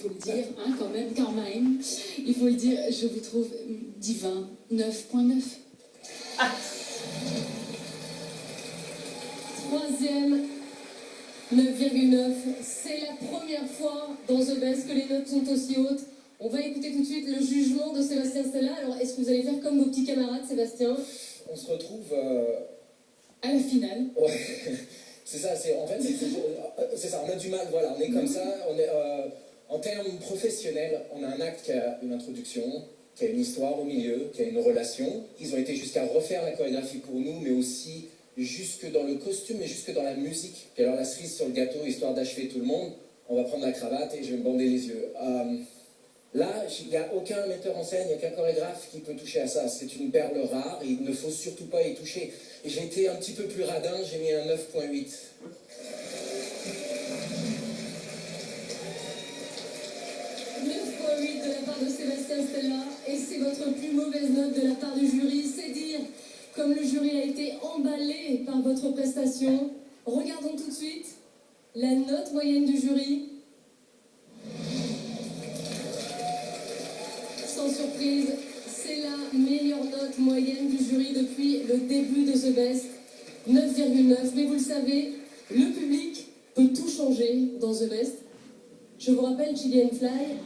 faut le dire, hein, quand même, il faut le dire, je vous trouve divin, 9.9. Troisième, 9,9. C'est la première fois dans The Best que les notes sont aussi hautes. On va écouter tout de suite le jugement de Sébastien Stella. Alors, est-ce que vous allez faire comme vos petits camarades, Sébastien? On se retrouve à la finale. Ouais, c'est ça, en fait, c'est ça, on a du mal, voilà, on est comme ça, on est, en termes professionnels, on a un acte qui a une introduction, qui a une histoire au milieu, qui a une relation. Ils ont été jusqu'à refaire la chorégraphie pour nous, mais aussi jusque dans le costume, mais jusque dans la musique. Puis alors la cerise sur le gâteau, histoire d'achever tout le monde, on va prendre la cravate et je vais me bander les yeux. Là, il n'y a aucun metteur en scène, il n'y a qu'un chorégraphe qui peut toucher à ça. C'est une perle rare et il ne faut surtout pas y toucher. Et j'ai été un petit peu plus radin, j'ai mis un 9.8. De la part de Sébastien Stella, et c'est votre plus mauvaise note de la part du jury. C'est dire comme le jury a été emballé par votre prestation. Regardons tout de suite la note moyenne du jury. Sans surprise, c'est la meilleure note moyenne du jury depuis le début de The Best, 9,9. Mais vous le savez, le public peut tout changer dans The Best. Je vous rappelle, Chili & Fly,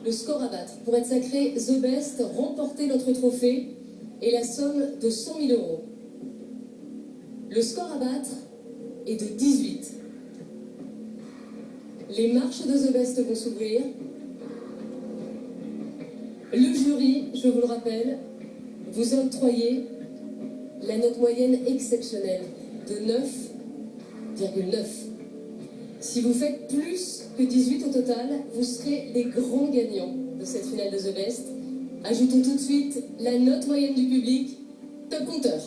le score à battre pour être sacré The Best, remporter notre trophée et la somme de 100 000 euros. Le score à battre est de 18. Les marches de The Best vont s'ouvrir. Le jury, je vous le rappelle, vous a octroyé la note moyenne exceptionnelle de 9,9. Si vous faites plus que 18 au total, vous serez les grands gagnants de cette finale de The Best. Ajoutons tout de suite la note moyenne du public. Top compteur.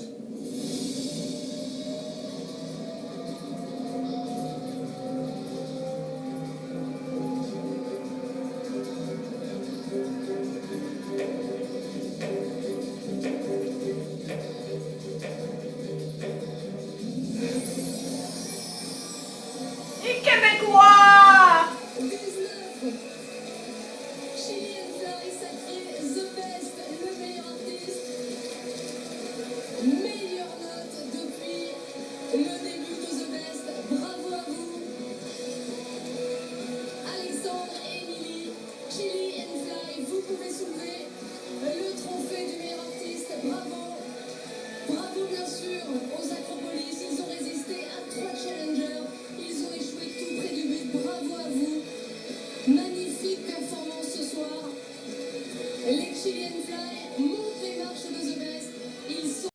Québécois! 19. Chili & Fly sacré The Best, le meilleur artiste. Meilleure note depuis le début de The Best. Bravo à vous. Alexandre et Émilie, Chili & Fly, vous pouvez soulever le trophée du meilleur artiste. Bravo. Bravo bien sûr aux Acropolis. Ils ont résisté à 3 challengers. Ils ont échoué tout près du but. Bravo à vous. Magnifique performance ce soir. Les Chili & Fly.